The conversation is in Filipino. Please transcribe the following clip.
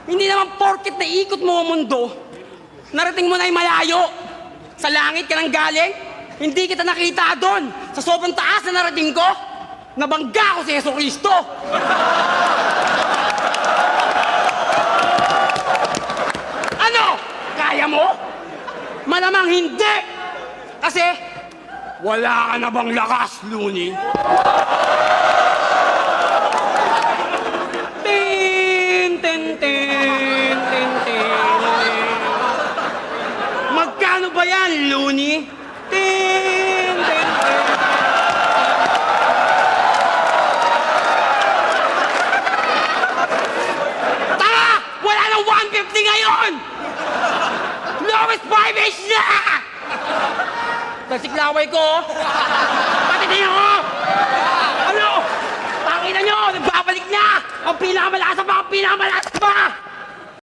Hindi naman porket na ikot mo ang mundo, narating mo na yung malayo. Sa langit ka nang galing, hindi kita nakita doon. Sa sobrang taas na narating ko, nabangga ko si Yeso Cristo. Ano? Kaya mo? Malamang hindi. Kasi, wala ka na bang lakas, Looney? Tin, tin, tin, tin, tin. Magkano ba yan, Looney? Tin, tin, tin. Tara! Wala nang 150 ngayon! Lowest 5-inch na! Nagsiklaway ko! Patitingin ko! Ano? Pakita nyo! Nagbabalik na! Ang pinakamalakas pa! Ang pinakamalakas pa!